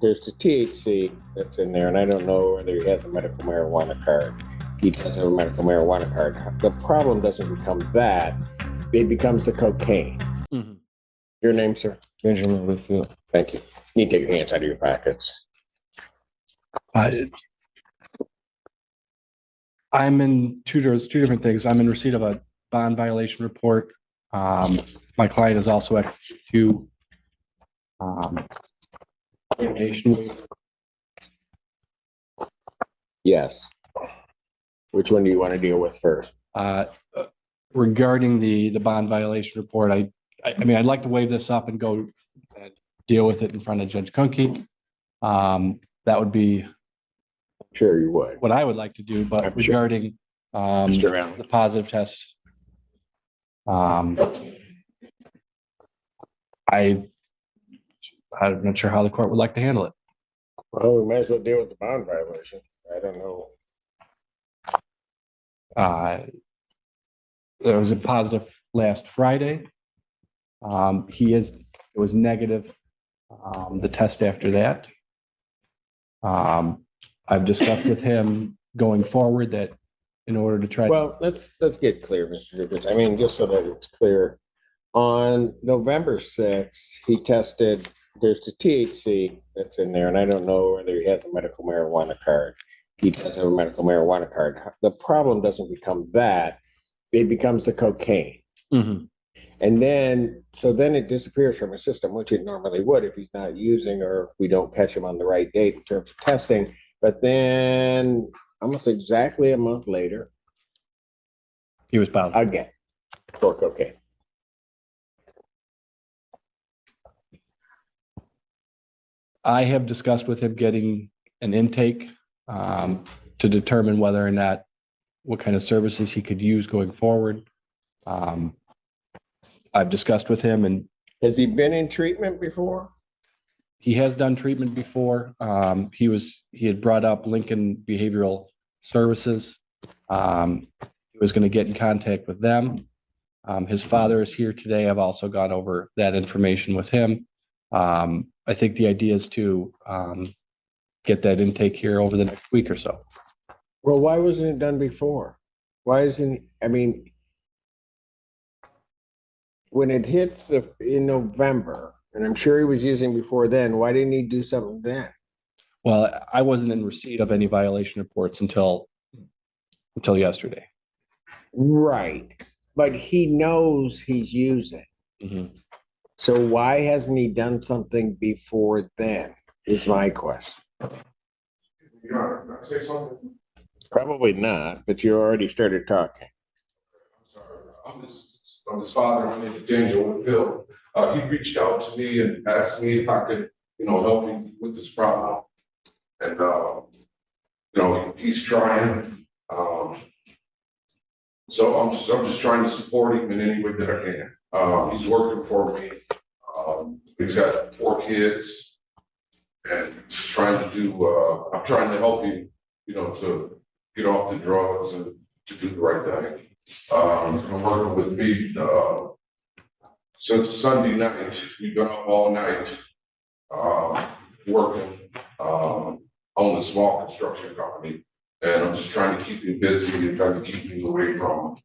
there's the THC that's in there, and I don't know whether he has a medical marijuana card. He does have a medical marijuana card. The problem doesn't become that; it becomes the cocaine. Mm-hmm. Your name, sir? Benjamin Whitfield. Thank you. You need to take your hands out of your pockets. I'm in two different things. I'm in receipt of a bond violation report. My client is also at two termination. Yes. Which one do you want to deal with first? Regarding the bond violation report, I mean, I'd like to waive this up and go and deal with it in front of Judge Kunke. That would be Sure you would. what I would like to do, but I'm sure. regarding Mr. Allen. the positive tests, I'm not sure how the court would like to handle it. Well, we might as well deal with the bond violation. I don't know. There was a positive last Friday. It was negative, the test after that. I've discussed with him going forward that in order to try. Well, let's get clear, Mr. Judicial. I mean, just so that it's clear. On November 6th, he tested, there's the THC that's in there, and I don't know whether he has a medical marijuana card. He does have a medical marijuana card. The problem doesn't become that, it becomes the cocaine. Mm-hmm. And then it disappears from his system, which it normally would if he's not using or if we don't catch him on the right date in terms of testing. But then almost exactly a month later, He was positive. again, for cocaine. I have discussed with him getting an intake to determine whether or not what kind of services he could use going forward. I've discussed with him, and Has he been in treatment before? he has done treatment before. He had brought up Lincoln Behavioral Services. He was going to get in contact with them. His father is here today. I've also gone over that information with him. I think the idea is to get that intake here over the next week or so. Well, why wasn't it done before? Why isn't, I mean, when it hits in November, and I'm sure he was using before then, why didn't he do something then? Well, I wasn't in receipt of any violation reports until yesterday. Right. But he knows he's using. Mm-hmm. So why hasn't he done something before then, is my question. Your Honor, can I say something? Probably not, but you already started talking. I'm sorry. I'm his father. My name is Daniel Whitfield. He reached out to me and asked me if I could, help him with this problem. And, he's trying. So I'm just trying to support him in any way that I can. He's working for me. He's got 4 kids, and just trying to do. I'm trying to help him, to get off the drugs and to do the right thing. He's been working with me since Sunday night. We've been up all night working on a small construction company, and I'm just trying to keep him busy and trying to keep him away from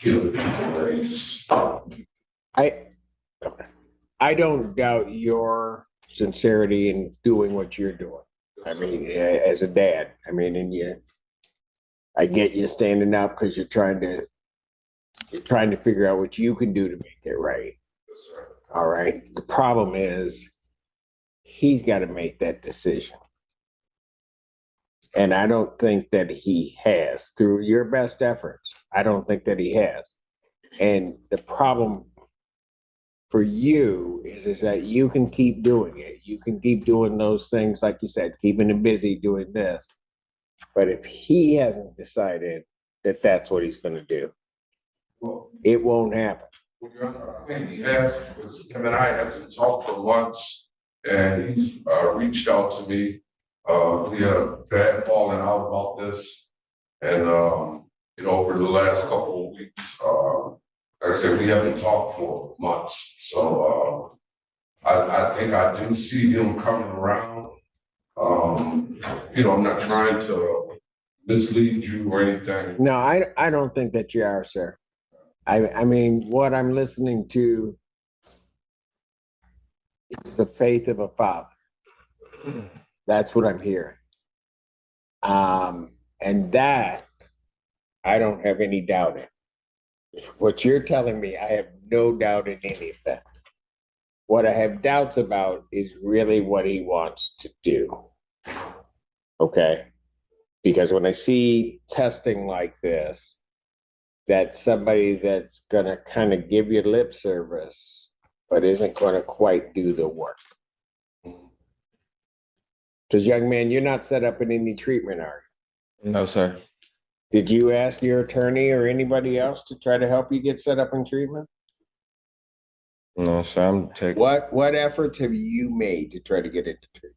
killing people. I don't doubt your sincerity in doing what you're doing. I mean, as a dad, I mean, and I get you standing up because you're trying to figure out what you can do to make it right. All right. The problem is he's got to make that decision. And I don't think that he has, through your best efforts. I don't think that he has. And the problem for you is that you can keep doing it. You can keep doing those things, like you said, keeping him busy doing this. But if he hasn't decided that that's what he's going to do, Well, it won't happen. Your Honor, I think he has, because him and I hasn't talked for months, and he's reached out to me. We had a bad falling out about this, and over the last couple of weeks, like I said, we haven't talked for months. So I think I do see him coming around. I'm not trying to mislead you or anything. No, I don't think that you are, sir. I mean, what I'm listening to is the faith of a father. That's what I'm hearing. And that I don't have any doubt in. What you're telling me, I have no doubt in any of that. What I have doubts about is really what he wants to do. Okay? Because when I see testing like this, that's somebody that's gonna kind of give you lip service, but isn't gonna quite do the work. Because young man, you're not set up in any treatment, are you? No, sir. Did you ask your attorney or anybody else to try to help you get set up in treatment? No, sir. I'm taking. What efforts have you made to try to get into treatment?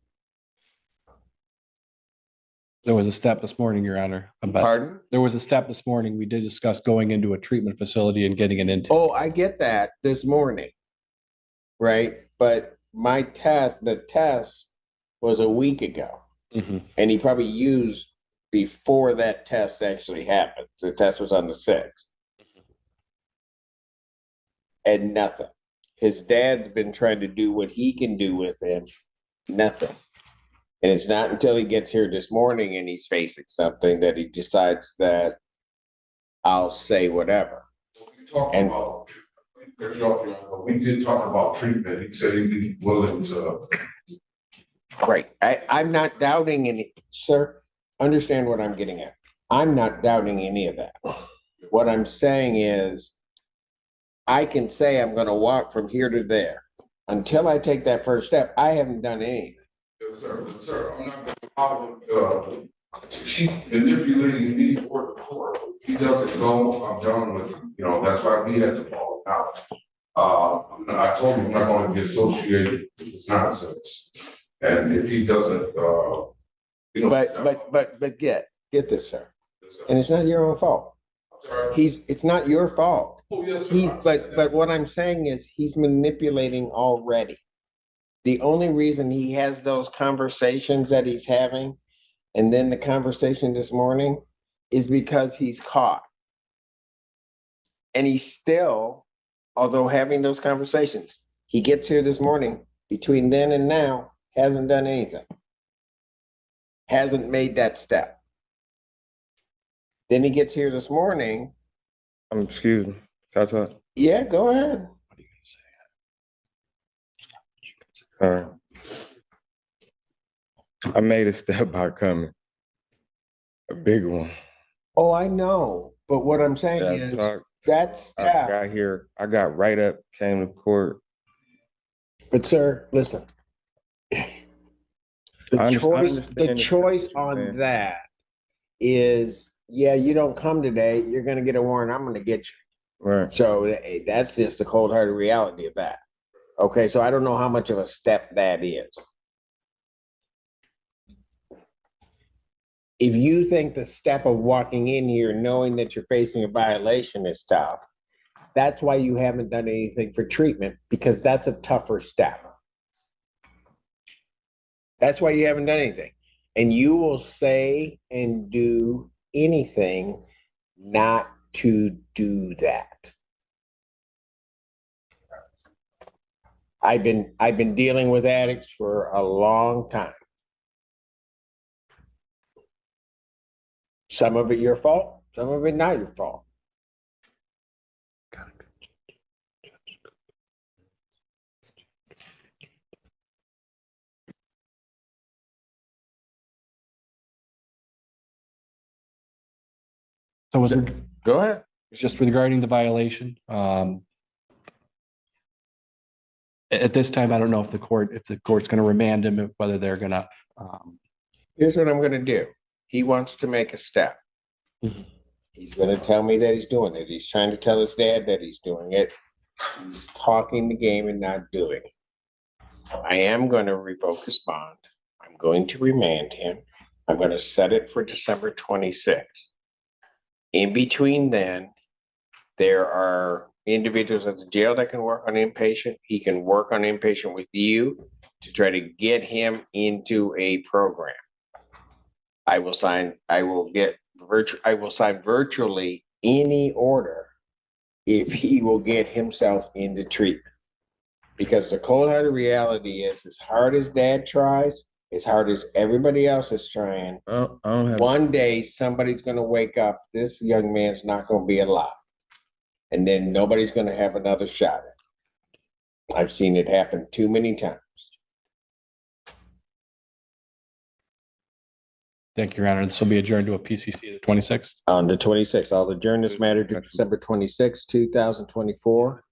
There was a step this morning, Your Honor. Pardon? There was a step this morning. We did discuss going into a treatment facility and getting an intake. Oh, I get that this morning. Right? But the test was a week ago. Mhm. And he probably used before that test actually happened. The test was on the 6th. And nothing. His dad's been trying to do what he can do with him. Nothing. And it's not until he gets here this morning and he's facing something that he decides that I'll say whatever. We talked And- about, we did talk about treatment. He said he'd be willing to. Right. I'm not doubting any, sir, understand what I'm getting at. I'm not doubting any of that. What I'm saying is, I can say I'm gonna walk from here to there. Until I take that first step, I haven't done anything. Yes, sir. Yes, sir. I'm not going to allow him to keep manipulating me for the court. If he doesn't go, I'm done with him. That's why we had to fall out. I told him I'm not going to be associated with this nonsense. And if he doesn't, But get this, sir. And it's not your own fault. It's not your fault. Oh, yes, sir. But what I'm saying is he's manipulating already. The only reason he has those conversations that he's having, and then the conversation this morning, is because he's caught. And he's still, although having those conversations, he gets here this morning, between then and now, hasn't done anything. Hasn't made that step. Then he gets here this morning. Excuse me. Can I talk? Yeah, go ahead. I made a step by coming. A big one. Oh, I know. But what I'm saying Yeah, is talk. that I step. got here. I got right up, came to court. But sir, listen. I The understand choice what you're on saying. that is, yeah, you don't come today, you're gonna get a warrant, I'm gonna get you. Right. So that's just the cold hearted reality of that. Okay, so I don't know how much of a step that is. If you think the step of walking in here knowing that you're facing a violation is tough, that's why you haven't done anything for treatment, because that's a tougher step. That's why you haven't done anything. And you will say and do anything not to do that. I've been dealing with addicts for a long time. Some of it your fault, some of it not your fault. So with Go ahead. just regarding the violation, at this time, I don't know if the court's gonna remand him, whether they're gonna, Here's what I'm gonna do. He wants to make a step. Mhm. He's gonna tell me that he's doing it. He's trying to tell his dad that he's doing it. He's talking the game and not doing it. I am gonna revoke his bond. I'm going to remand him. I'm gonna set it for December 26th. In between then, there are individuals at the jail that can work on inpatient. He can work on inpatient with you to try to get him into a program. I will sign virtually any order if he will get himself into treatment. Because the cold-hearted reality is, as hard as dad tries, as hard as everybody else is trying, I don't have. one day somebody's gonna wake up, this young man's not gonna be alive. And then nobody's gonna have another shot. I've seen it happen too many times. Thank you, Your Honor. This will be adjourned to a PCC the 26th. On the 26th, I'll adjourn this matter to December 26, 2024,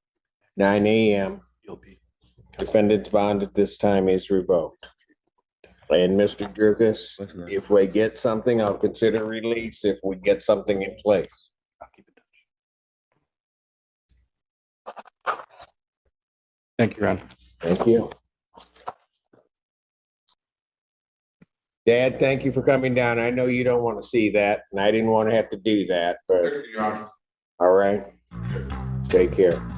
9 a.m. Defendant's bond at this time is revoked. And Mr. Drukas, if we get something, I'll consider release if we get something in place. Thank you, Your Honor. Thank you. Dad, thank you for coming down. I know you don't want to see that, and I didn't want to have to do that, but Thank you, Your Honor. all right. Take care.